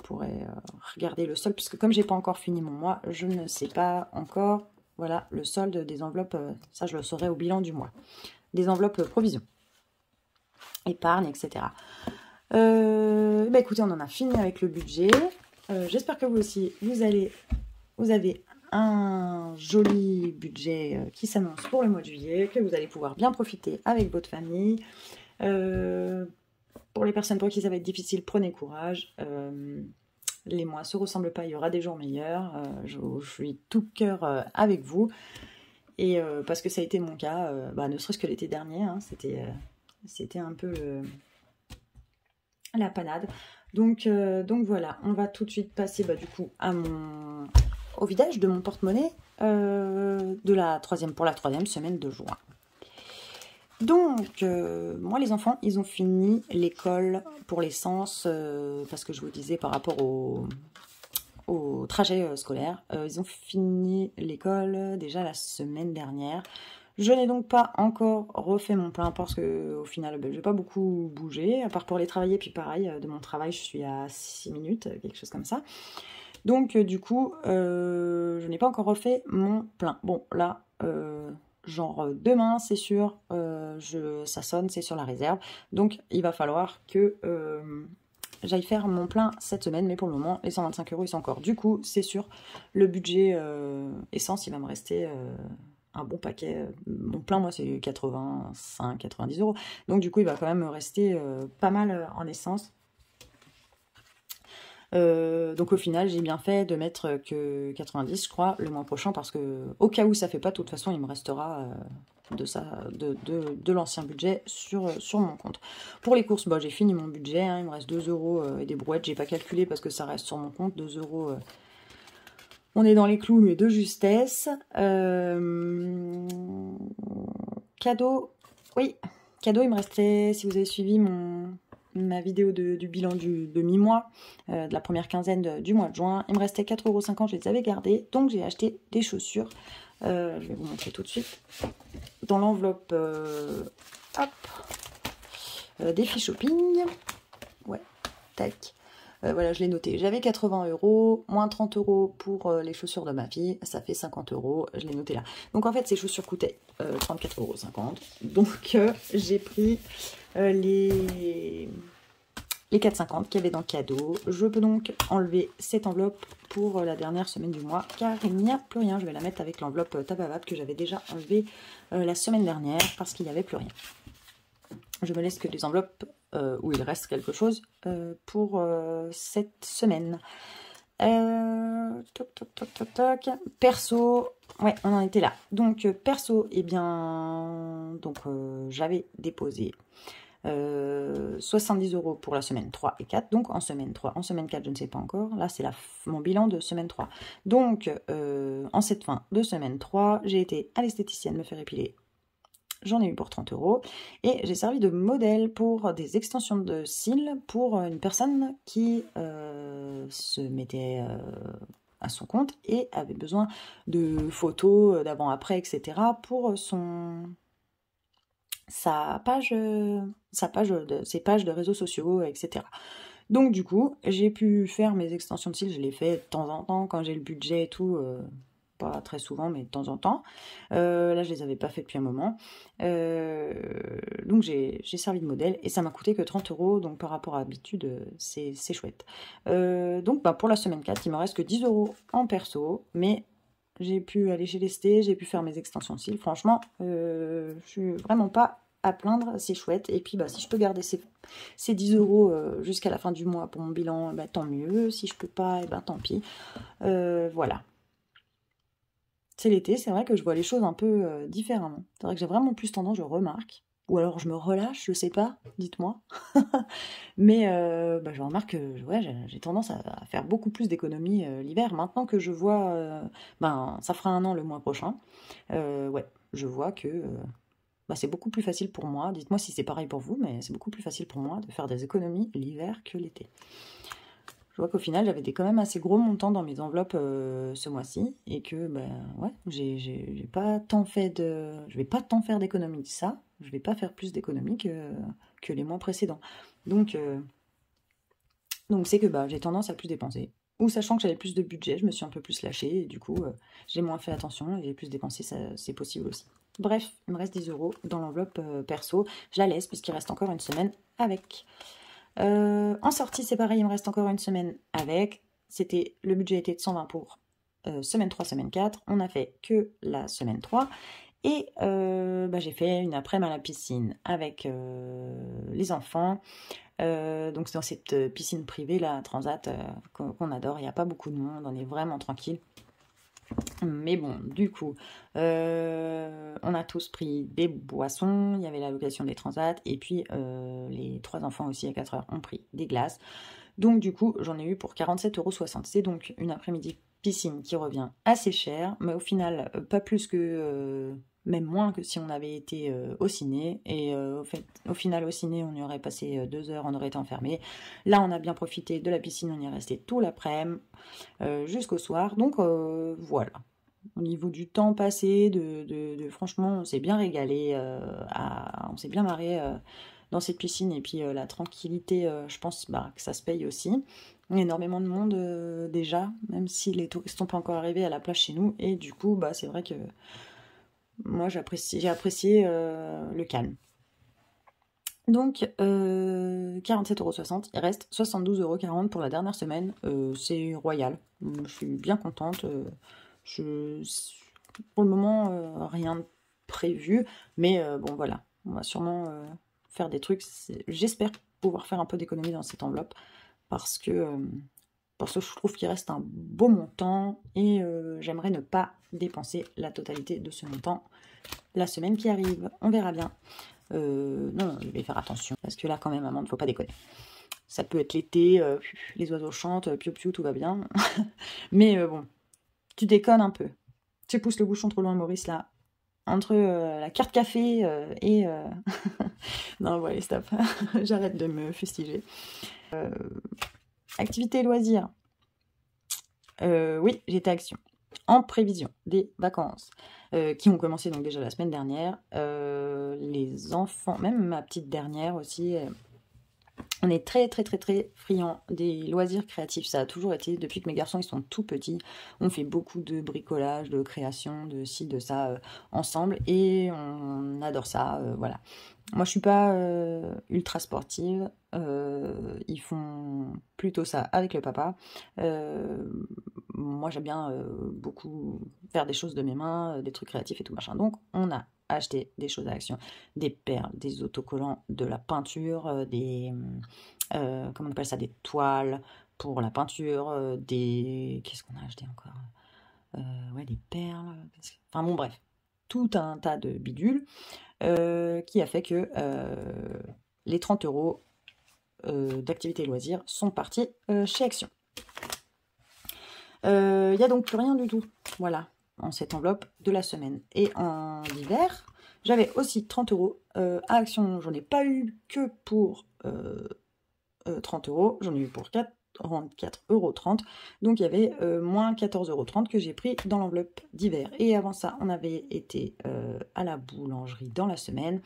pourrai regarder le solde, puisque comme j'ai pas encore fini mon mois, je ne sais pas encore. Voilà, le solde des enveloppes, ça je le saurai au bilan du mois. Des enveloppes provisions, épargne, etc. Bah écoutez, on en a fini avec le budget. J'espère que vous aussi, vous avez un joli budget qui s'annonce pour le mois de juillet, que vous allez pouvoir bien profiter avec votre famille. Pour les personnes pour qui ça va être difficile, prenez courage. Les mois se ressemblent pas, il y aura des jours meilleurs. Je suis tout cœur avec vous. Et parce que ça a été mon cas, bah, ne serait-ce que l'été dernier, hein, c'était un peu la panade. Donc voilà, on va tout de suite passer bah, du coup au vidage de mon porte-monnaie pour la troisième semaine de juin. Donc, moi les enfants, ils ont fini l'école pour l'essence, parce que je vous disais par rapport au trajet scolaire, ils ont fini l'école déjà la semaine dernière. Je n'ai donc pas encore refait mon plein parce que au final, ben, je n'ai pas beaucoup bougé, à part pour aller travailler, puis pareil, de mon travail, je suis à 6 minutes, quelque chose comme ça. Donc, du coup, je n'ai pas encore refait mon plein. Bon, là... genre demain c'est sûr, ça sonne, c'est sur la réserve, donc il va falloir que j'aille faire mon plein cette semaine, mais pour le moment les 125 € ils sont encore, du coup c'est sûr, le budget essence il va me rester un bon paquet. Mon plein moi c'est 85-90 €, donc du coup il va quand même me rester pas mal en essence. Donc au final j'ai bien fait de mettre que 90 je crois le mois prochain, parce que au cas où ça fait pas, de toute façon il me restera de l'ancien budget sur mon compte. Pour les courses, bah, j'ai fini mon budget, hein, il me reste 2 € et des brouettes, j'ai pas calculé parce que ça reste sur mon compte. 2 €, on est dans les clous mais de justesse. Cadeau, oui, cadeau, il me restait, si vous avez suivi ma vidéo du bilan de mi-mois, de la première quinzaine du mois de juin, il me restait 4,50 €, je les avais gardés, donc j'ai acheté des chaussures. Je vais vous montrer tout de suite. Dans l'enveloppe, défi shopping, ouais, tac. Voilà, je l'ai noté. J'avais 80 €, moins 30 € pour les chaussures de ma fille, ça fait 50 €. Je l'ai noté là. Donc en fait, ces chaussures coûtaient 34,50 €. Donc j'ai pris les 4,50 qu'il y avait dans le cadeau. Je peux donc enlever cette enveloppe pour la dernière semaine du mois, car il n'y a plus rien. Je vais la mettre avec l'enveloppe Tabavap que j'avais déjà enlevée la semaine dernière parce qu'il n'y avait plus rien. Je me laisse que des enveloppes où il reste quelque chose pour cette semaine. Toc. Perso, ouais, on en était là. Donc perso, eh bien, donc j'avais déposé 70 € pour la semaine 3 et 4, donc en semaine 3, en semaine 4 je ne sais pas encore, là c'est mon bilan de semaine 3, donc en cette fin de semaine 3, j'ai été à l'esthéticienne me faire épiler, j'en ai eu pour 30 € et j'ai servi de modèle pour des extensions de cils pour une personne qui se mettait à son compte et avait besoin de photos d'avant-après, etc. pour son ses pages de réseaux sociaux, etc. Donc du coup, j'ai pu faire mes extensions de cils, je les fais de temps en temps quand j'ai le budget et tout, pas très souvent, mais de temps en temps. Là, je les avais pas fait depuis un moment. Donc j'ai servi de modèle et ça m'a coûté que 30 €, donc par rapport à l'habitude, c'est chouette. Donc pour la semaine 4, il me reste que 10 € en perso, mais j'ai pu aller chez Lesté, j'ai pu faire mes extensions de cils. Franchement, je suis vraiment pas à plaindre, c'est chouette. Et puis si je peux garder ces 10 € jusqu'à la fin du mois pour mon bilan, tant mieux. Si je peux pas, tant pis. Voilà. C'est l'été, c'est vrai que je vois les choses un peu différemment. C'est vrai que j'ai vraiment plus tendance, je remarque. Ou alors je me relâche, je sais pas, dites-moi. Mais je remarque que ouais, j'ai tendance à faire beaucoup plus d'économies l'hiver. Maintenant que je vois, ça fera 1 an le mois prochain. Ouais, je vois que c'est beaucoup plus facile pour moi. Dites-moi si c'est pareil pour vous, mais c'est beaucoup plus facile pour moi de faire des économies l'hiver que l'été. Je vois qu'au final, j'avais quand même assez gros montants dans mes enveloppes ce mois-ci et que ouais, j'ai pas tant fait je vais pas tant faire d'économies que ça. Je vais pas faire plus d'économies que les mois précédents. Donc c'est que j'ai tendance à plus dépenser. Ou sachant que j'avais plus de budget, je me suis un peu plus lâchée et du coup j'ai moins fait attention et j'ai plus dépensé, c'est possible aussi. Bref, il me reste 10 € dans l'enveloppe perso. Je la laisse puisqu'il reste encore une semaine avec. En sortie, c'est pareil, il me reste encore une semaine avec. Le budget était de 120 pour semaine 3, semaine 4. On n'a fait que la semaine 3. Et j'ai fait une après-midi à la piscine avec les enfants. Donc c'est dans cette piscine privée, là, Transat, qu'on adore. Il n'y a pas beaucoup de monde, on est vraiment tranquille. Mais bon, du coup, on a tous pris des boissons, il y avait la location des transats, et puis les 3 enfants aussi à 4 heures ont pris des glaces. Donc du coup, j'en ai eu pour 47,60 €. C'est donc une après-midi piscine qui revient assez cher, mais au final, pas plus que... même moins que si on avait été au ciné. Et au final, au ciné, on y aurait passé 2 heures, on aurait été enfermé. Là, on a bien profité de la piscine, on y est resté tout l'après-midi, jusqu'au soir. Donc, voilà. Au niveau du temps passé, franchement, on s'est bien régalé, on s'est bien marré dans cette piscine. Et puis, la tranquillité, je pense que ça se paye aussi. Il y a énormément de monde déjà, même si les touristes sont pas encore arrivés à la plage chez nous. Et du coup, c'est vrai que moi, j'ai apprécié le calme. Donc, 47,60 €, il reste 72,40 € pour la dernière semaine. C'est royal. Je suis bien contente. Pour le moment, rien de prévu. Mais bon, voilà. On va sûrement faire des trucs. J'espère pouvoir faire un peu d'économie dans cette enveloppe. Parce que je trouve qu'il reste un beau montant. Et j'aimerais ne pas dépenser la totalité de ce montant la semaine qui arrive. On verra bien. Non, je vais faire attention. Parce que là, quand même, Amande, faut pas déconner. Ça peut être l'été, les oiseaux chantent, piou-piou, tout va bien. Mais bon, tu déconnes un peu. Tu pousses le bouchon trop loin, Maurice, là. Entre la carte café et... non, bon, allez, stop. J'arrête de me fustiger. Activité et loisirs. Oui, j'étais à Action. En prévision des vacances. Qui ont commencé donc déjà la semaine dernière. Les enfants, même ma petite dernière aussi, on est très très très très friands des loisirs créatifs. Ça a toujours été, depuis que mes garçons ils sont tout petits, on fait beaucoup de bricolage, de création, de ci, de ça ensemble et on adore ça, voilà. Moi je suis pas ultra sportive, ils font plutôt ça avec le papa. Moi j'aime bien beaucoup faire des choses de mes mains, des trucs créatifs et tout machin. Donc on a acheté des choses à Action, des perles, des autocollants, de la peinture, comment on appelle ça, des toiles pour la peinture, qu'est-ce qu'on a acheté encore, ouais, des perles, enfin bon bref, tout un tas de bidules qui a fait que les 30 € d'activité et loisirs sont partis chez Action. Il n'y a donc plus rien du tout, voilà, en cette enveloppe de la semaine. Et en hiver, j'avais aussi 30 € à Action. J'en ai pas eu que pour 30 €, j'en ai eu pour 44,30 €. Donc il y avait moins 14,30 € que j'ai pris dans l'enveloppe d'hiver. Et avant ça, on avait été à la boulangerie dans la semaine.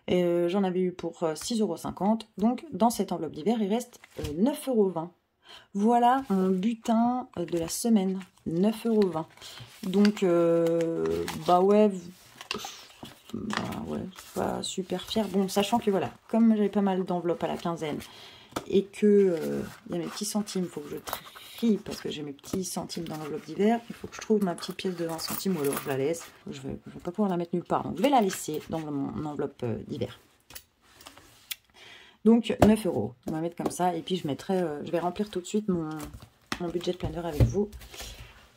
J'en avais eu pour 6,50 €. Donc, dans cette enveloppe d'hiver, il reste 9,20 €. Voilà mon butin de la semaine, 9,20 €. Donc, bah ouais, je suis pas super fière. Bon, sachant que voilà, comme j'avais pas mal d'enveloppes à la quinzaine et que il y a mes petits centimes, il faut que je trie parce que j'ai mes petits centimes dans l'enveloppe d'hiver. Il faut que je trouve ma petite pièce de 20 centimes ou alors je la laisse. Je vais pas pouvoir la mettre nulle part, donc je vais la laisser dans mon enveloppe d'hiver. Donc 9 €, on va mettre comme ça et puis je vais remplir tout de suite mon budget planner avec vous.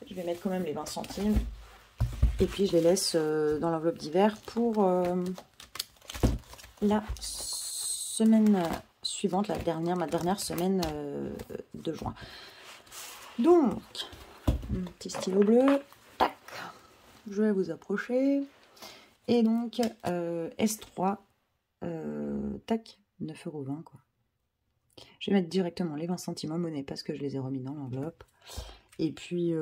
Je vais mettre quand même les 20 centimes et puis je les laisse dans l'enveloppe d'hiver pour la semaine suivante, ma dernière semaine de juin. Donc, mon petit stylo bleu, tac, je vais vous approcher. Et donc, S3, tac, 9,20 € quoi. Je vais mettre directement les 20 centimes en monnaie parce que je les ai remis dans l'enveloppe. Et puis,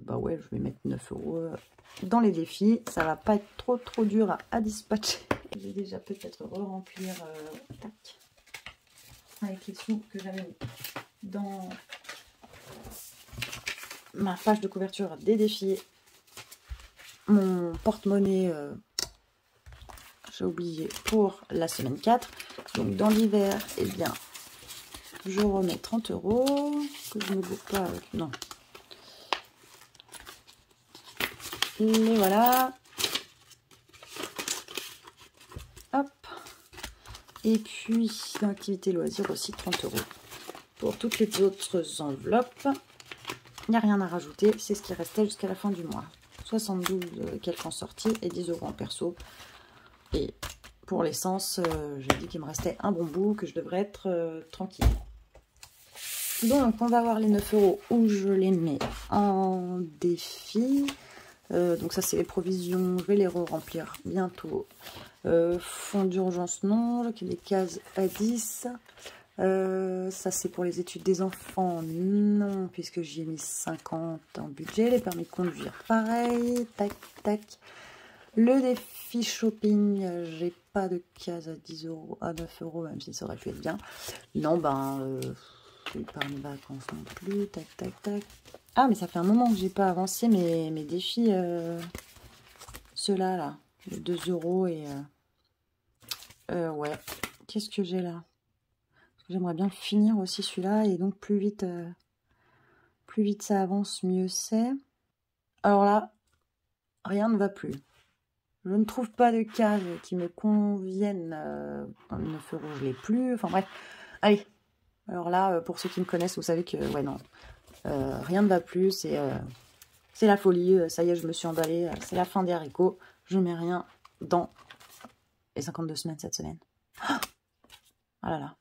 bah ouais, je vais mettre 9 € dans les défis. Ça va pas être trop dur à dispatcher. Je vais déjà peut-être re-remplir, tac, avec les sous que j'avais mis dans ma page de couverture des défis. Mon porte-monnaie, j'ai oublié, pour la semaine 4. Donc dans l'hiver, eh bien, je remets 30 €. Que je ne boucle pas avec... Non. Et voilà. Hop. Et puis, dans activité loisirs aussi, 30 €. Pour toutes les autres enveloppes, il n'y a rien à rajouter. C'est ce qui restait jusqu'à la fin du mois. 72 quelques en sortie et 10 € en perso. Et pour l'essence, j'ai dit qu'il me restait un bon bout, que je devrais être tranquille. Donc, on va voir les 9 € où je les mets en défi. Donc ça, c'est les provisions. Je vais les re-remplir bientôt. Fonds d'urgence, non. Là, il y a des cases à 10. Ça, c'est pour les études des enfants. Non, puisque j'y ai mis 50 en budget. Les permis de conduire, pareil. Tac, tac. Le défi shopping, j'ai pas de case à 10 €, à 9 €, même si ça aurait pu être bien. Non, ben, l'épargne vacances non plus. Tac, tac, tac. Ah, mais ça fait un moment que j'ai pas avancé mes défis. Ceux-là, là. Les 2 € et... ouais. Qu'est-ce que j'ai là? J'aimerais bien finir aussi celui-là. Et donc, plus vite ça avance, mieux c'est. Alors là, rien ne va plus. Je ne trouve pas de cases qui me conviennent. 9 €, je l'ai plus. Enfin bref. Allez. Alors là, pour ceux qui me connaissent, vous savez que... Ouais, non. Rien ne va plus. C'est la folie. Ça y est, je me suis emballée. C'est la fin des haricots. Je mets rien dans les 52 semaines cette semaine. Ah là là.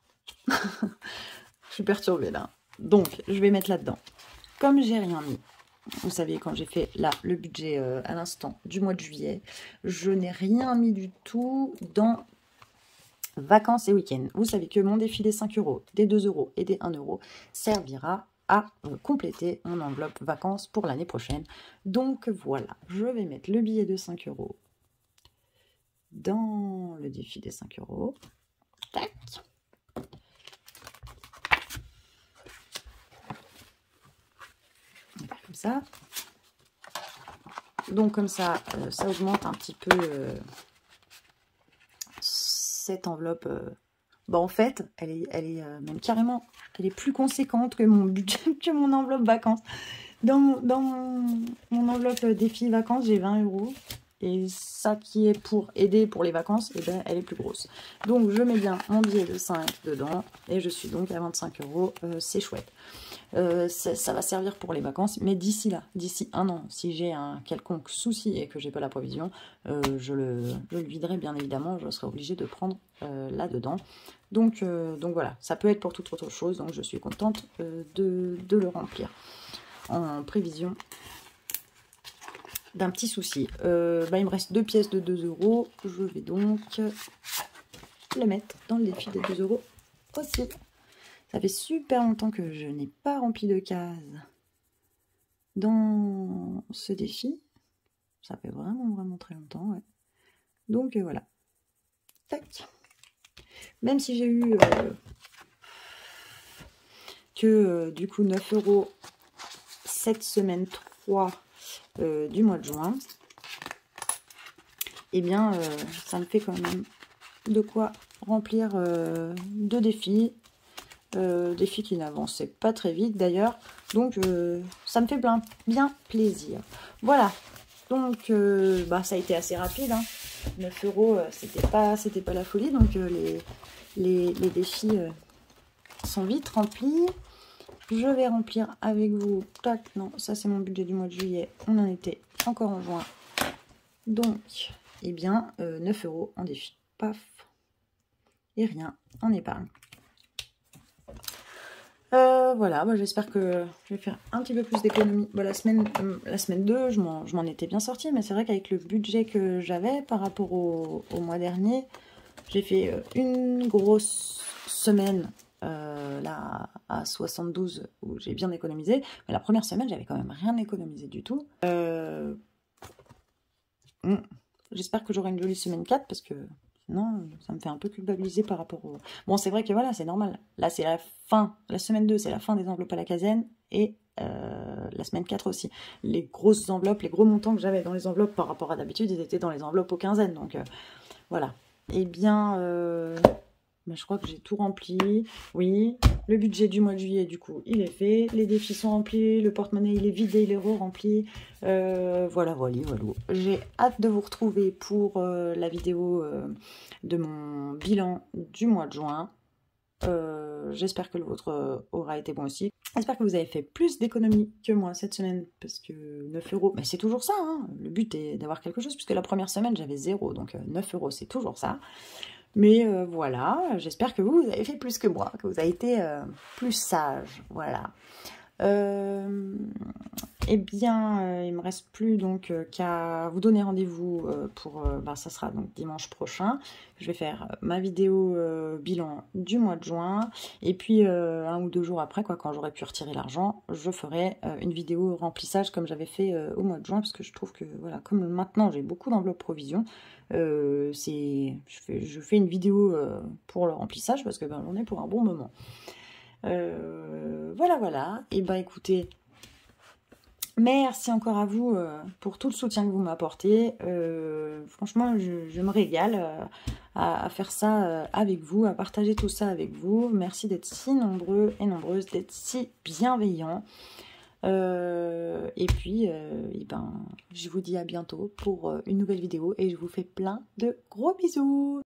Je suis perturbée là. Donc, je vais mettre là-dedans. Comme j'ai rien mis, vous savez, quand j'ai fait là le budget à l'instant du mois de juillet, je n'ai rien mis du tout dans vacances et week-ends. Vous savez que mon défi des 5 €, des 2 € et des 1 € servira à compléter mon enveloppe vacances pour l'année prochaine. Donc voilà, je vais mettre le billet de 5 € dans le défi des 5 €. Tac. Comme ça. Donc comme ça, ça augmente un petit peu cette enveloppe. Bah en fait, elle est même carrément, elle est plus conséquente que mon budget, que mon enveloppe vacances. Dans mon enveloppe défi vacances, j'ai 20 €. Et ça qui est pour aider pour les vacances, eh ben, elle est plus grosse. Donc je mets bien mon billet de 5 dedans. Et je suis donc à 25 €. C'est chouette. Ça va servir pour les vacances, mais d'ici là, d'ici un an, si j'ai un quelconque souci et que j'ai pas la provision, je le viderai bien évidemment, je serai obligée de prendre là-dedans. Donc voilà, ça peut être pour toute autre chose, donc je suis contente de le remplir en prévision d'un petit souci. Il me reste 2 pièces de 2 €, je vais donc le mettre dans le défi des 2 € aussi. Ça fait super longtemps que je n'ai pas rempli de cases dans ce défi. Ça fait vraiment très longtemps, ouais. Donc voilà. Tac. Même si j'ai eu du coup 9 € cette semaine 3 du mois de juin, eh bien ça me fait quand même de quoi remplir 2 défis. Défis qui n'avançaient pas très vite d'ailleurs. Donc ça me fait bien plaisir. Voilà. Donc bah, ça a été assez rapide. Hein. 9 €, c'était pas la folie. Donc les défis sont vite remplis. Je vais remplir avec vous. Tac, non, ça c'est mon budget du mois de juillet. On en était encore en juin. Donc, eh bien, 9 € en défi. Paf. Et rien en épargne. Voilà, moi j'espère que je vais faire un petit peu plus d'économie. Bon, la semaine 2, je m'en étais bien sortie, mais c'est vrai qu'avec le budget que j'avais par rapport au mois dernier, j'ai fait une grosse semaine là à 72 où j'ai bien économisé. Mais la première semaine, j'avais quand même rien économisé du tout. J'espère que j'aurai une jolie semaine 4 parce que sinon ça me fait un peu culpabiliser par rapport au... Bon, c'est vrai que voilà, c'est normal. Là, c'est la fin. La semaine 2, c'est la fin des enveloppes à la quinzaine et la semaine 4 aussi. Les grosses enveloppes, les gros montants que j'avais dans les enveloppes par rapport à d'habitude, ils étaient dans les enveloppes aux quinzaines. Donc voilà. Eh bien, bah, je crois que j'ai tout rempli. Oui, le budget du mois de juillet, du coup, il est fait. Les défis sont remplis. Le porte-monnaie, il est vidé, il est re-rempli. Voilà. J'ai hâte de vous retrouver pour la vidéo de mon bilan du mois de juin. J'espère que le vôtre aura été bon aussi. J'espère que vous avez fait plus d'économies que moi cette semaine, parce que 9 €, mais c'est toujours ça, hein. Le but est d'avoir quelque chose, puisque la première semaine j'avais 0, donc 9 € c'est toujours ça. Mais voilà, j'espère que vous avez fait plus que moi, que vous avez été plus sage, voilà. Eh bien, il me reste plus donc qu'à vous donner rendez-vous pour, ça sera donc dimanche prochain. Je vais faire ma vidéo bilan du mois de juin. Et puis, 1 ou 2 jours après, quoi, quand j'aurai pu retirer l'argent, je ferai une vidéo remplissage comme j'avais fait au mois de juin. Parce que je trouve que, voilà, comme maintenant j'ai beaucoup d'enveloppes provision, je fais une vidéo pour le remplissage parce que on est pour un bon moment. Voilà. Et ben écoutez, merci encore à vous pour tout le soutien que vous m'apportez. Franchement, je me régale à faire ça avec vous, à partager tout ça avec vous. Merci d'être si nombreux et nombreuses, d'être si bienveillants. Et puis, je vous dis à bientôt pour une nouvelle vidéo et je vous fais plein de gros bisous.